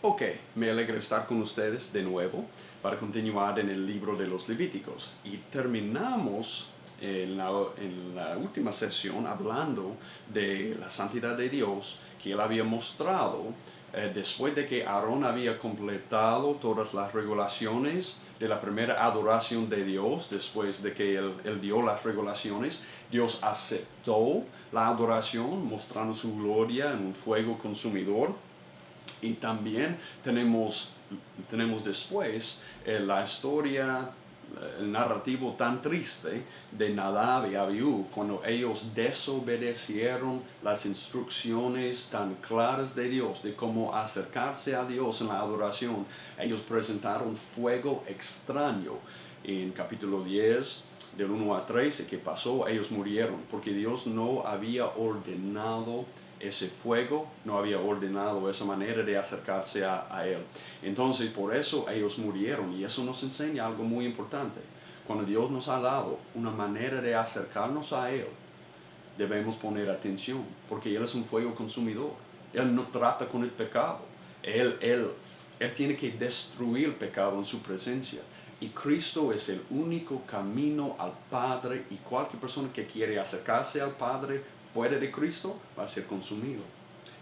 Ok, me alegra estar con ustedes de nuevo para continuar en el libro de los Levíticos. Y terminamos en la última sesión hablando de la santidad de Dios que Él había mostrado después de que Aarón había completado todas las regulaciones de la primera adoración de Dios. Después de que él dio las regulaciones, Dios aceptó la adoración mostrando su gloria en un fuego consumidor. Y también tenemos después la historia, el narrativo tan triste de Nadab y Abiú, cuando ellos desobedecieron las instrucciones tan claras de Dios de cómo acercarse a Dios en la adoración. Ellos presentaron fuego extraño. En capítulo 10, del 1 a 13, ¿qué pasó? Ellos murieron porque Dios no había ordenado ese fuego, no había ordenado esa manera de acercarse a Él. Entonces, por eso ellos murieron, y eso nos enseña algo muy importante. Cuando Dios nos ha dado una manera de acercarnos a Él, debemos poner atención, porque Él es un fuego consumidor. Él no trata con el pecado. Él tiene que destruir el pecado en su presencia. Y Cristo es el único camino al Padre, y cualquier persona que quiere acercarse al Padre fuera de Cristo va a ser consumido.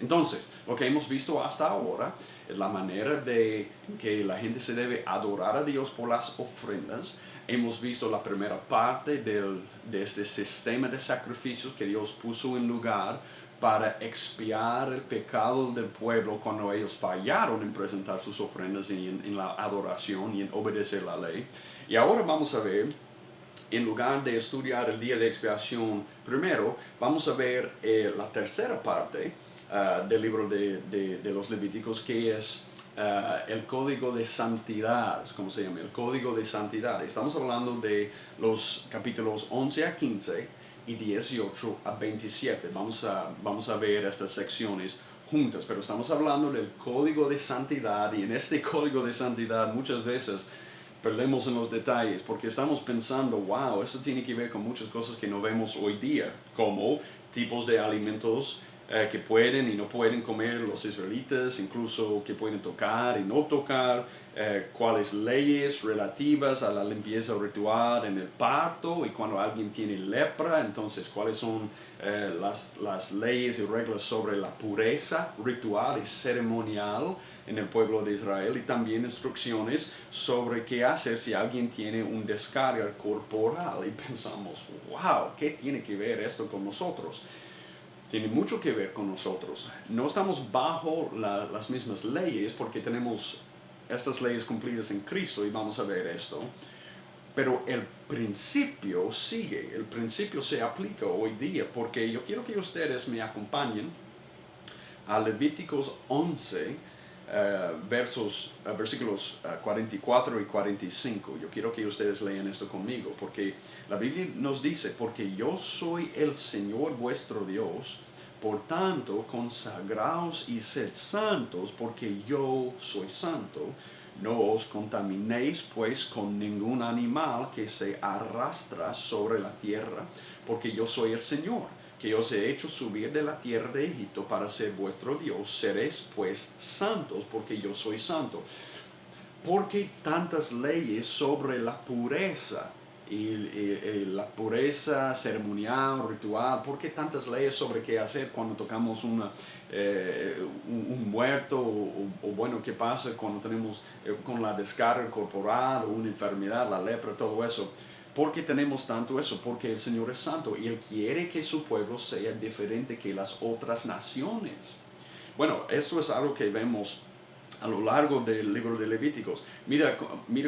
Entonces, lo que hemos visto hasta ahora es la manera de que la gente se debe adorar a Dios por las ofrendas. Hemos visto la primera parte de este sistema de sacrificios que Dios puso en lugar para expiar el pecado del pueblo cuando ellos fallaron en presentar sus ofrendas en la adoración y en obedecer la ley. Y ahora vamos a ver, en lugar de estudiar el día de expiación primero, vamos a ver la tercera parte del libro de los Levíticos, que es el código de santidad. ¿Cómo se llama? El código de santidad. Estamos hablando de los capítulos 11 a 15 y 18 a 27. Vamos a ver estas secciones juntas, pero estamos hablando del código de santidad, y en este código de santidad muchas veces perdemos en los detalles porque estamos pensando, wow, esto tiene que ver con muchas cosas que no vemos hoy día, como tipos de alimentos que pueden y no pueden comer los israelitas, incluso que pueden tocar y no tocar, cuáles leyes relativas a la limpieza ritual en el parto, y cuando alguien tiene lepra, entonces cuáles son las leyes y reglas sobre la pureza ritual y ceremonial en el pueblo de Israel, y también instrucciones sobre qué hacer si alguien tiene un descarga corporal. Y pensamos, wow, ¿qué tiene que ver esto con nosotros? Tiene mucho que ver con nosotros. No estamos bajo las mismas leyes porque tenemos estas leyes cumplidas en Cristo, y vamos a ver esto. Pero el principio sigue, el principio se aplica hoy día, porque yo quiero que ustedes me acompañen a Levíticos 11, versículos 44 y 45. Yo quiero que ustedes lean esto conmigo, porque la Biblia nos dice: porque yo soy el Señor vuestro Dios, por tanto consagraos y sed santos, porque yo soy santo. No os contaminéis pues con ningún animal que se arrastra sobre la tierra, porque yo soy el Señor, que os he hecho subir de la tierra de Egipto para ser vuestro Dios. Seréis pues santos, porque yo soy santo. ¿Por qué tantas leyes sobre la pureza y la pureza ceremonial, ritual? ¿Por qué tantas leyes sobre qué hacer cuando tocamos un muerto, o bueno, qué pasa cuando tenemos con la descarga corporal o una enfermedad, la lepra, todo eso? ¿Por qué tenemos tanto eso? Porque el Señor es santo y Él quiere que su pueblo sea diferente que las otras naciones. Bueno, esto es algo que vemos a lo largo del libro de Levíticos. Mira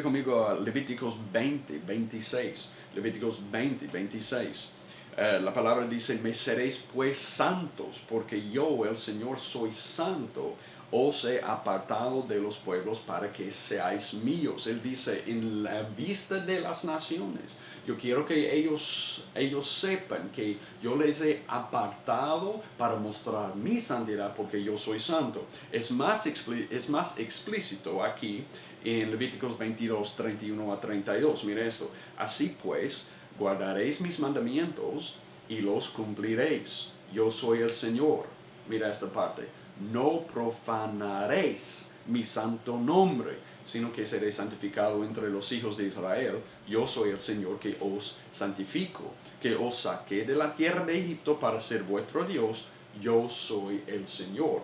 conmigo a Levíticos 20, 26. Levíticos 20, 26. La palabra dice: me seréis pues santos, porque yo, el Señor, soy santo. Os he apartado de los pueblos para que seáis míos. Él dice: en la vista de las naciones, yo quiero que ellos sepan que yo les he apartado para mostrar mi santidad, porque yo soy santo. Es más explícito aquí en Levíticos 22, 31 a 32. Mire esto: así pues, guardaréis mis mandamientos y los cumpliréis. Yo soy el Señor. Mira esta parte: no profanaréis mi santo nombre, sino que seré santificado entre los hijos de Israel. Yo soy el Señor que os santifico, que os saqué de la tierra de Egipto para ser vuestro Dios. Yo soy el Señor.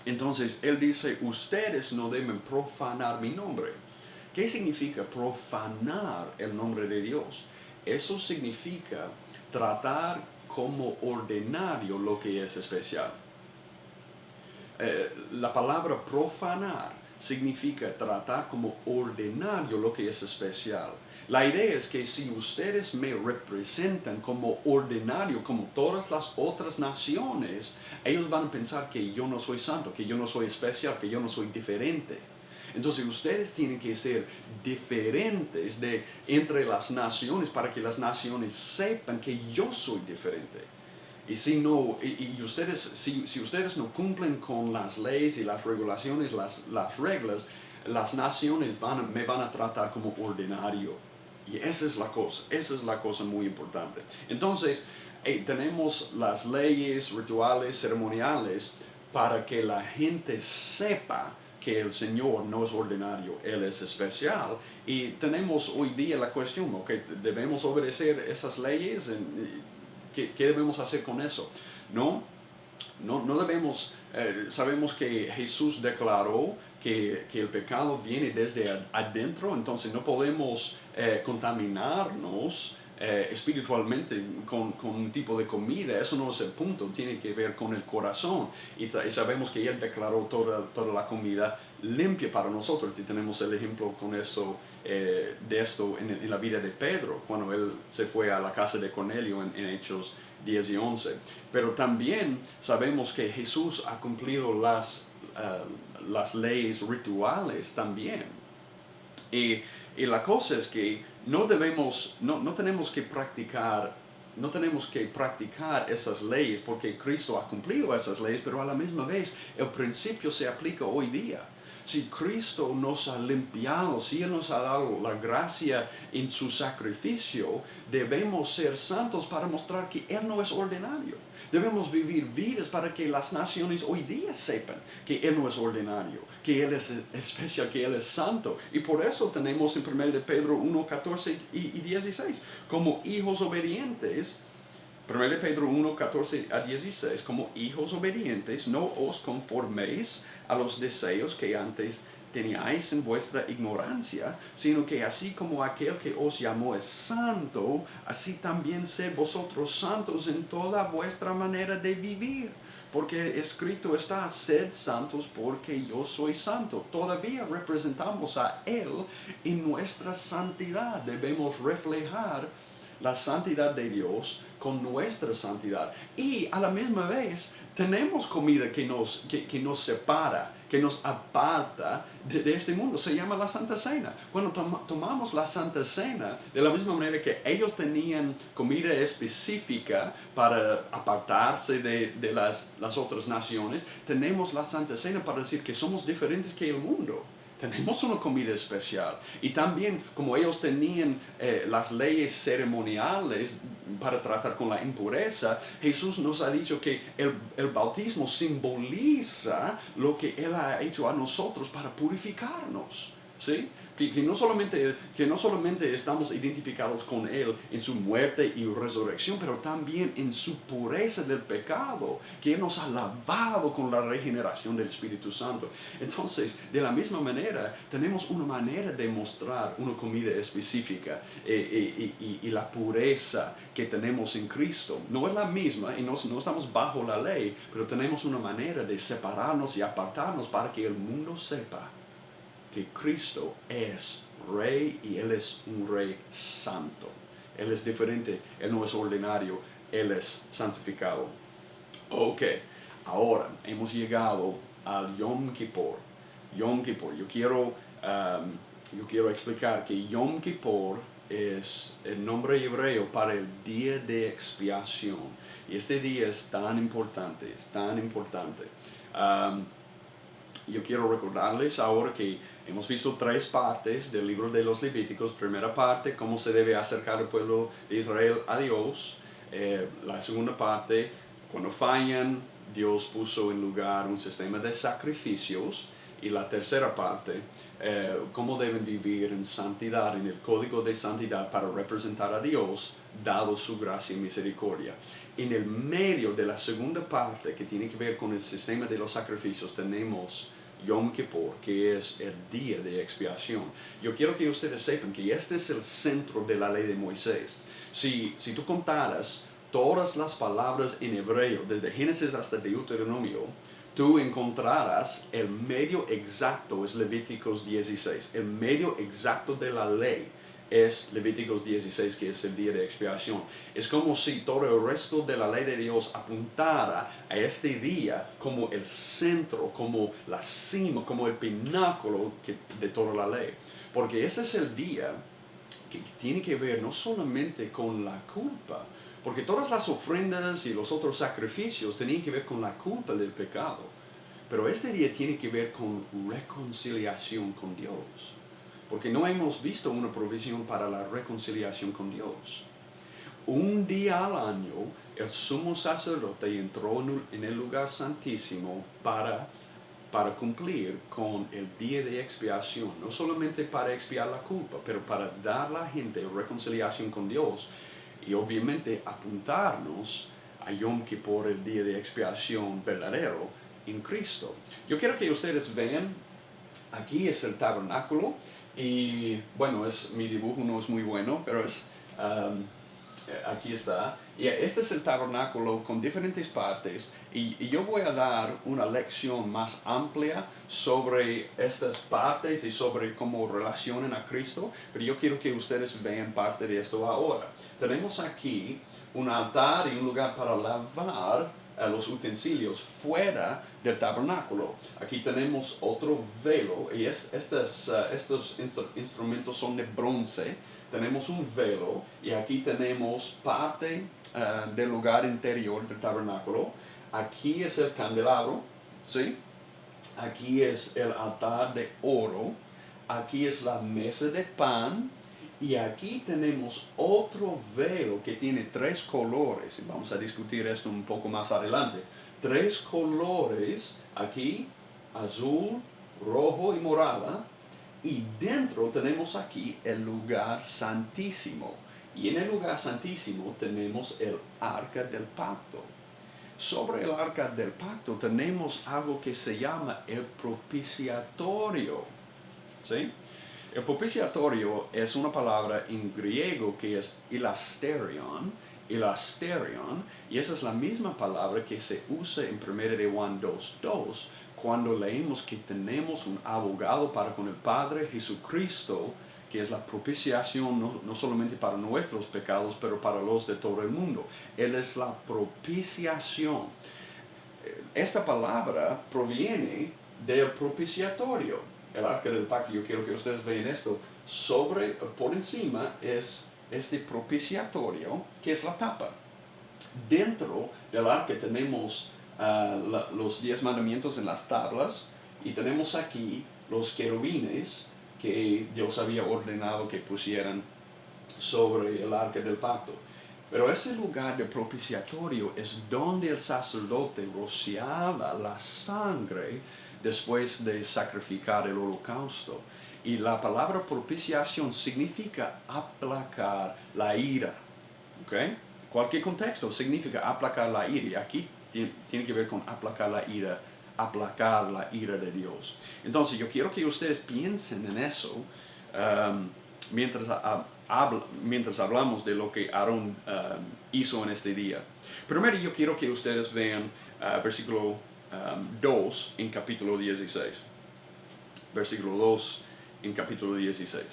Entonces, él dice, ustedes no deben profanar mi nombre. ¿Qué significa profanar el nombre de Dios? Eso significa tratar como ordinario lo que es especial. La palabra profanar significa tratar como ordinario lo que es especial. La idea es que si ustedes me representan como ordinario, como todas las otras naciones, ellos van a pensar que yo no soy santo, que yo no soy especial, que yo no soy diferente. Entonces ustedes tienen que ser diferentes entre las naciones para que las naciones sepan que yo soy diferente. Y si no, ustedes, si ustedes no cumplen con las leyes y las regulaciones, las reglas, las naciones me van a tratar como ordinario. Y esa es la cosa muy importante. Entonces, tenemos las leyes rituales, ceremoniales, para que la gente sepa que el Señor no es ordinario, Él es especial. Y tenemos hoy día la cuestión, ¿ok? ¿Debemos obedecer esas leyes? ¿Qué debemos hacer con eso? No debemos, sabemos que Jesús declaró que el pecado viene desde adentro, entonces no podemos contaminarnos espiritualmente con un tipo de comida. Eso no es el punto, tiene que ver con el corazón. Y sabemos que Él declaró toda la comida limpia para nosotros. Y tenemos el ejemplo con eso, de esto en la vida de Pedro, cuando él se fue a la casa de Cornelio en Hechos 10 y 11. Pero también sabemos que Jesús ha cumplido las leyes rituales también. Y la cosa es que no tenemos que practicar esas leyes porque Cristo ha cumplido esas leyes, pero a la misma vez el principio se aplica hoy día. Si Cristo nos ha limpiado, si Él nos ha dado la gracia en su sacrificio, debemos ser santos para mostrar que Él no es ordinario. Debemos vivir vidas para que las naciones hoy día sepan que Él no es ordinario, que Él es especial, que Él es santo. Y por eso tenemos en 1 de Pedro 1, 14 y 16, como hijos obedientes. 1 de Pedro 1, 14 a 16, como hijos obedientes, no os conforméis a los deseos que antes teníais en vuestra ignorancia, sino que así como aquel que os llamó es santo, así también sed vosotros santos en toda vuestra manera de vivir. Porque escrito está, sed santos porque yo soy santo. Todavía representamos a Él en nuestra santidad. Debemos reflejar la santidad de Dios con nuestra santidad. Y a la misma vez tenemos comida que nos separa, que nos aparta de este mundo. Se llama la Santa Cena. Cuando tomamos la Santa Cena, de la misma manera que ellos tenían comida específica para apartarse de las otras naciones, tenemos la Santa Cena para decir que somos diferentes que el mundo. Tenemos una comida especial. Y también, como ellos tenían las leyes ceremoniales para tratar con la impureza, Jesús nos ha dicho que el bautismo simboliza lo que Él ha hecho a nosotros para purificarnos. ¿Sí? Que no solamente estamos identificados con Él en su muerte y resurrección, pero también en su pureza del pecado, que Él nos ha lavado con la regeneración del Espíritu Santo. Entonces, de la misma manera, tenemos una manera de mostrar una comida específica y la pureza que tenemos en Cristo. No es la misma y no estamos bajo la ley, pero tenemos una manera de separarnos y apartarnos para que el mundo sepa que Cristo es Rey y Él es un Rey santo. Él es diferente, Él no es ordinario, Él es santificado. Ok, ahora hemos llegado al Yom Kippur. Yom Kippur, yo quiero explicar que Yom Kippur es el nombre hebreo para el día de expiación. Y este día es tan importante, es tan importante. Yo quiero recordarles ahora que hemos visto 3 partes del libro de los Levíticos. Primera parte, cómo se debe acercar el pueblo de Israel a Dios. La segunda parte, cuando fallan, Dios puso en lugar un sistema de sacrificios. Y la tercera parte, cómo deben vivir en santidad, en el código de santidad para representar a Dios, dado su gracia y misericordia. En el medio de la segunda parte, que tiene que ver con el sistema de los sacrificios, tenemos Yom Kippur, que es el día de expiación. Yo quiero que ustedes sepan que este es el centro de la ley de Moisés. Si tú contaras todas las palabras en hebreo, desde Génesis hasta Deuteronomio, tú encontrarás el medio exacto, es Levíticos 16. El medio exacto de la ley es Levíticos 16, que es el día de expiación. Es como si todo el resto de la ley de Dios apuntara a este día como el centro, como la cima, como el pináculo de toda la ley. Porque ese es el día que tiene que ver no solamente con la culpa, porque todas las ofrendas y los otros sacrificios tenían que ver con la culpa del pecado. Pero este día tiene que ver con reconciliación con Dios. Porque no hemos visto una provisión para la reconciliación con Dios. Un día al año, el sumo sacerdote entró en el lugar santísimo para cumplir con el día de expiación. No solamente para expiar la culpa, pero para dar a la gente reconciliación con Dios. Y obviamente apuntarnos a Yom Kippur, el día de expiación verdadero en Cristo. Yo quiero que ustedes vean, aquí es el tabernáculo. Y bueno, mi dibujo no es muy bueno, pero aquí está. Y este es el tabernáculo con diferentes partes. Y yo voy a dar una lección más amplia sobre estas partes y sobre cómo relacionan a Cristo. Pero yo quiero que ustedes vean parte de esto ahora. Tenemos aquí un altar y un lugar para lavar los utensilios fuera del tabernáculo. Aquí tenemos otro velo, y estos instrumentos son de bronce. Tenemos un velo, y aquí tenemos parte del lugar interior del tabernáculo. Aquí es el candelabro, ¿sí? Aquí es el altar de oro. Aquí es la mesa de pan. Y aquí tenemos otro velo que tiene 3 colores. Y vamos a discutir esto un poco más adelante. 3 colores aquí, azul, rojo y morada. Y dentro tenemos aquí el lugar santísimo. Y en el lugar santísimo tenemos el arca del pacto. Sobre el arca del pacto tenemos algo que se llama el propiciatorio. ¿Sí? El propiciatorio es una palabra en griego que es hilasterion, y esa es la misma palabra que se usa en 1 de Juan 2:2, cuando leemos que tenemos un abogado para con el Padre, Jesucristo, que es la propiciación no solamente para nuestros pecados, pero para los de todo el mundo. Él es la propiciación. Esta palabra proviene del propiciatorio. El arca del pacto, yo quiero que ustedes vean esto, por encima es este propiciatorio, que es la tapa. Dentro del arca tenemos los 10 mandamientos en las tablas, y tenemos aquí los querubines que Dios había ordenado que pusieran sobre el arca del pacto. Pero ese lugar de propiciatorio es donde el sacerdote rociaba la sangre después de sacrificar el holocausto. Y la palabra propiciación significa aplacar la ira. ¿Okay? Cualquier contexto significa aplacar la ira. Y aquí tiene que ver con aplacar la ira de Dios. Entonces yo quiero que ustedes piensen en eso mientras hablamos de lo que Aarón hizo en este día. Primero yo quiero que ustedes vean versículo 2 en capítulo 16. Versículo 2 en capítulo 16.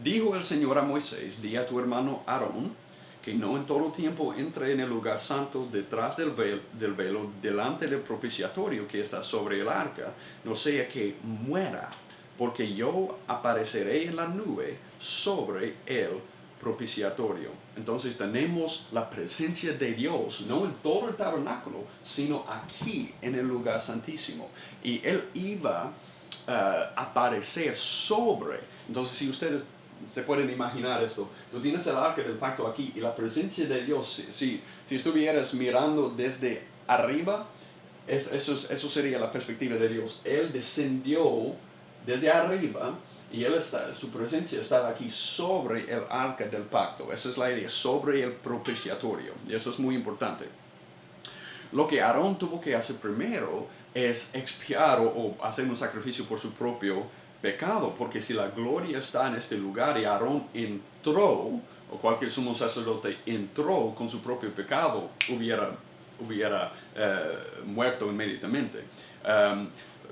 Dijo el Señor a Moisés: di a tu hermano Aarón que no en todo tiempo entre en el lugar santo detrás del velo delante del propiciatorio que está sobre el arca, no sea que muera, porque yo apareceré en la nube sobre el propiciatorio. Entonces tenemos la presencia de Dios, no en todo el tabernáculo, sino aquí en el lugar santísimo. Y Él iba a aparecer sobre. Entonces, si ustedes se pueden imaginar esto, tú tienes el arca del pacto aquí y la presencia de Dios, si estuvieras mirando desde arriba, Eso sería la perspectiva de Dios. Él descendió desde arriba y su presencia estaba aquí sobre el arca del pacto. Esa es la idea, sobre el propiciatorio. Y eso es muy importante. Lo que Aarón tuvo que hacer primero es expiar o hacer un sacrificio por su propio pecado, porque si la gloria está en este lugar y Aarón entró, o cualquier sumo sacerdote entró con su propio pecado, hubiera muerto inmediatamente.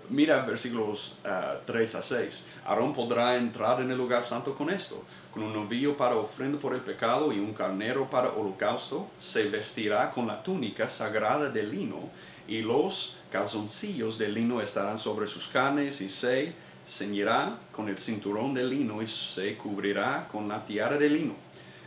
Mira versículos 3 a 6. Aarón podrá entrar en el lugar santo con esto, con un novillo para ofrenda por el pecado y un carnero para holocausto. Se vestirá con la túnica sagrada de lino y los calzoncillos de lino estarán sobre sus carnes y se ceñirá con el cinturón de lino y se cubrirá con la tiara de lino.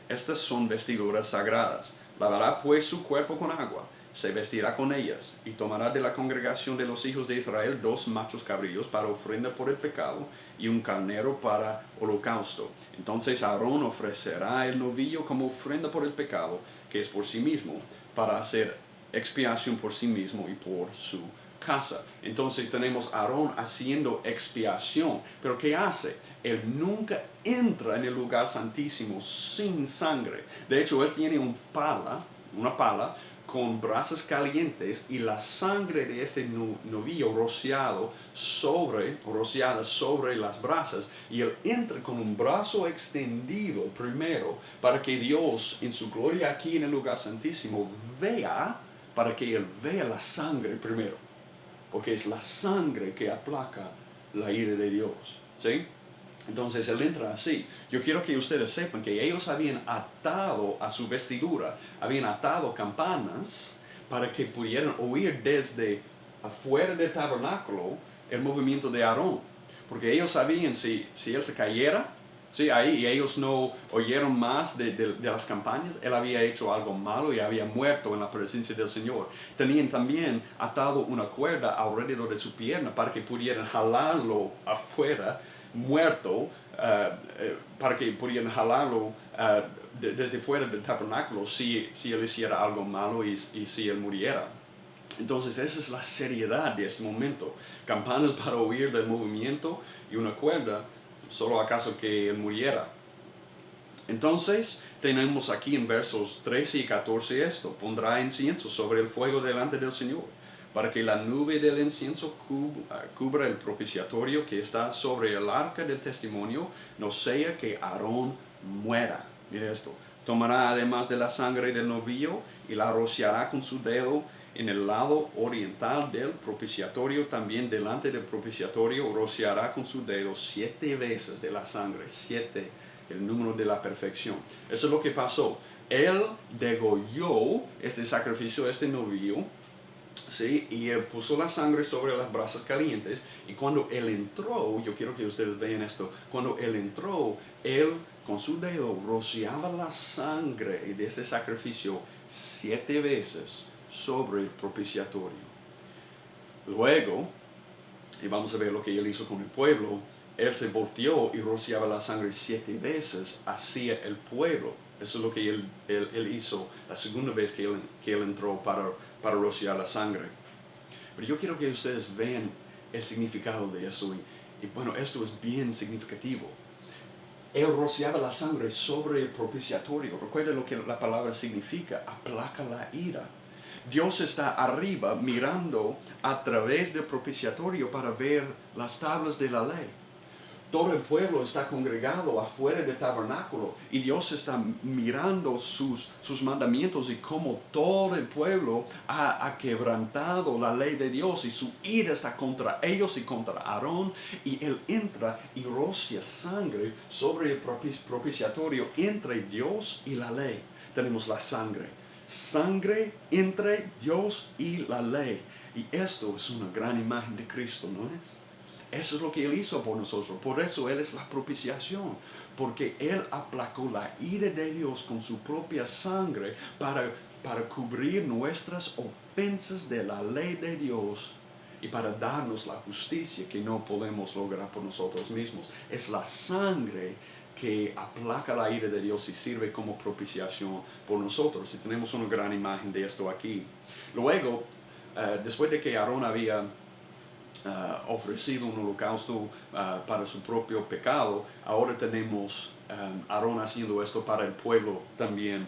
Estas son vestiduras sagradas. Lavará pues su cuerpo con agua, se vestirá con ellas, y tomará de la congregación de los hijos de Israel 2 machos cabríos para ofrenda por el pecado, y un carnero para holocausto. Entonces Aarón ofrecerá el novillo como ofrenda por el pecado, que es por sí mismo, para hacer expiación por sí mismo y por su casa. Entonces tenemos a Aarón haciendo expiación. Pero ¿qué hace? Él nunca entra en el lugar santísimo sin sangre. De hecho, él tiene una pala con brasas calientes y la sangre de este novillo rociada sobre las brasas, y él entra con un brazo extendido primero para que Dios en su gloria aquí en el lugar santísimo para que él vea la sangre primero, porque es la sangre que aplaca la ira de Dios, ¿sí? Entonces él entra así. Yo quiero que ustedes sepan que ellos habían atado a su vestidura, habían atado campanas para que pudieran oír desde afuera del tabernáculo el movimiento de Aarón. Porque ellos sabían si él se cayera, sí, ahí, y ellos no oyeron más de las campanas, él había hecho algo malo y había muerto en la presencia del Señor. Tenían también atado una cuerda alrededor de su pierna para que pudieran jalarlo afuera, muerto, para que pudieran jalarlo desde fuera del tabernáculo si él hiciera algo malo y si él muriera. Entonces esa es la seriedad de este momento. Campanas para oír del movimiento y una cuerda, solo acaso que él muriera. Entonces tenemos aquí en versos 13 y 14 esto: pondrá incienso sobre el fuego delante del Señor, para que la nube del incienso cubra el propiciatorio que está sobre el arca del testimonio, no sea que Aarón muera. Mire esto: tomará además de la sangre del novillo y la rociará con su dedo en el lado oriental del propiciatorio. También delante del propiciatorio rociará con su dedo 7 veces de la sangre. 7, el número de la perfección. Eso es lo que pasó. Él degolló este sacrificio, este novillo, ¿sí? Y él puso la sangre sobre las brasas calientes, y cuando él entró, yo quiero que ustedes vean esto, cuando él entró, él con su dedo rociaba la sangre de ese sacrificio 7 veces sobre el propiciatorio. Luego, y vamos a ver lo que él hizo con el pueblo, él se volteó y rociaba la sangre 7 veces hacia el pueblo. Eso es lo que él hizo la segunda vez que él entró para rociar la sangre. Pero yo quiero que ustedes vean el significado de eso. Y bueno, esto es bien significativo. Él rociaba la sangre sobre el propiciatorio. Recuerda lo que la palabra significa: aplaca la ira. Dios está arriba mirando a través del propiciatorio para ver las tablas de la ley. Todo el pueblo está congregado afuera del tabernáculo y Dios está mirando sus mandamientos y cómo todo el pueblo ha quebrantado la ley de Dios, y su ira está contra ellos y contra Aarón, y él entra y rocia sangre sobre el propiciatorio entre Dios y la ley. Tenemos la sangre entre Dios y la ley, y esto es una gran imagen de Cristo, ¿no es? Eso es lo que Él hizo por nosotros. Por eso Él es la propiciación, porque Él aplacó la ira de Dios con su propia sangre para cubrir nuestras ofensas de la ley de Dios y para darnos la justicia que no podemos lograr por nosotros mismos. Es la sangre que aplaca la ira de Dios y sirve como propiciación por nosotros. Y tenemos una gran imagen de esto aquí. Luego, después de que Aarón había ofrecido un holocausto para su propio pecado, ahora tenemos Aarón haciendo esto para el pueblo también.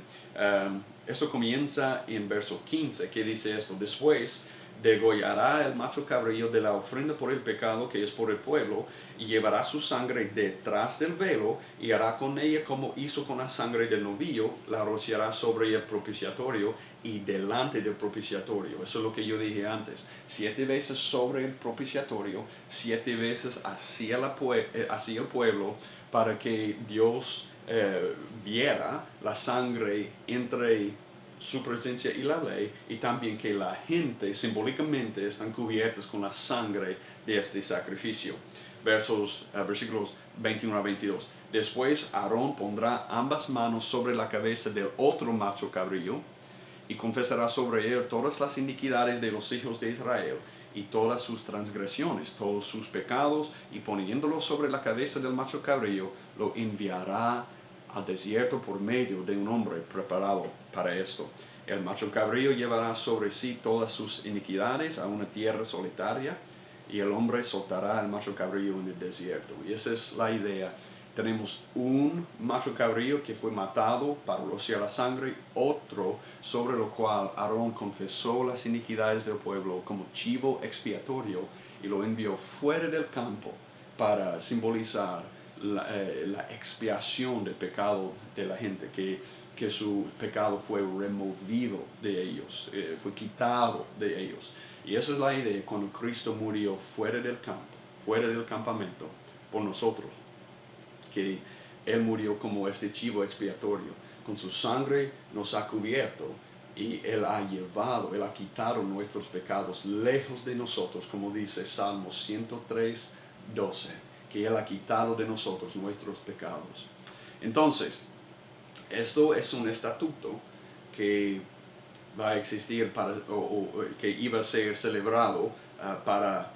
Esto comienza en verso 15, que dice esto: después degollará el macho cabrío de la ofrenda por el pecado que es por el pueblo, y llevará su sangre detrás del velo, y hará con ella como hizo con la sangre del novillo, la rociará sobre el propiciatorio y delante del propiciatorio. Eso es lo que yo dije antes: 7 veces sobre el propiciatorio, 7 veces hacia el pueblo, para que Dios viera la sangre entre su presencia y la ley, y también que la gente simbólicamente están cubiertas con la sangre de este sacrificio. Versículos 21 a 22. Después Aarón pondrá ambas manos sobre la cabeza del otro macho cabrío y confesará sobre él todas las iniquidades de los hijos de Israel y todas sus transgresiones, todos sus pecados, y poniéndolo sobre la cabeza del macho cabrío, lo enviará al desierto por medio de un hombre preparado para esto. El macho cabrío llevará sobre sí todas sus iniquidades a una tierra solitaria, y el hombre soltará al macho cabrío en el desierto. Y esa es la idea. Tenemos un macho cabrío que fue matado para rociar la sangre, otro sobre lo cual Aarón confesó las iniquidades del pueblo como chivo expiatorio, y lo envió fuera del campo para simbolizar la expiación del pecado de la gente, que su pecado fue removido de ellos, fue quitado de ellos. Y esa es la idea cuando Cristo murió fuera del campo, fuera del campamento, por nosotros, que Él murió como este chivo expiatorio. Con su sangre nos ha cubierto, y Él ha llevado, Él ha quitado nuestros pecados lejos de nosotros, como dice Salmo 103, 12, que Él ha quitado de nosotros nuestros pecados. Entonces, esto es un estatuto que va a existir que iba a ser celebrado para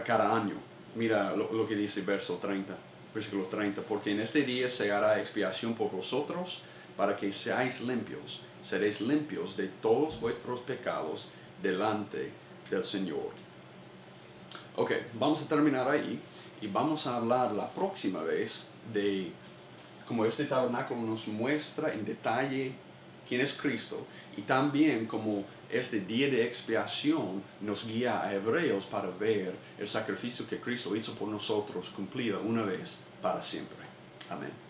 cada año. Mira lo que dice versículo 30, porque en este día se hará expiación por vosotros, para que seáis limpios. Seréis limpios de todos vuestros pecados delante del Señor. Ok, vamos a terminar ahí, y vamos a hablar la próxima vez de cómo este tabernáculo nos muestra en detalle quién es Cristo, y también cómo este día de expiación nos guía a Hebreos para ver el sacrificio que Cristo hizo por nosotros cumplido una vez para siempre. Amén.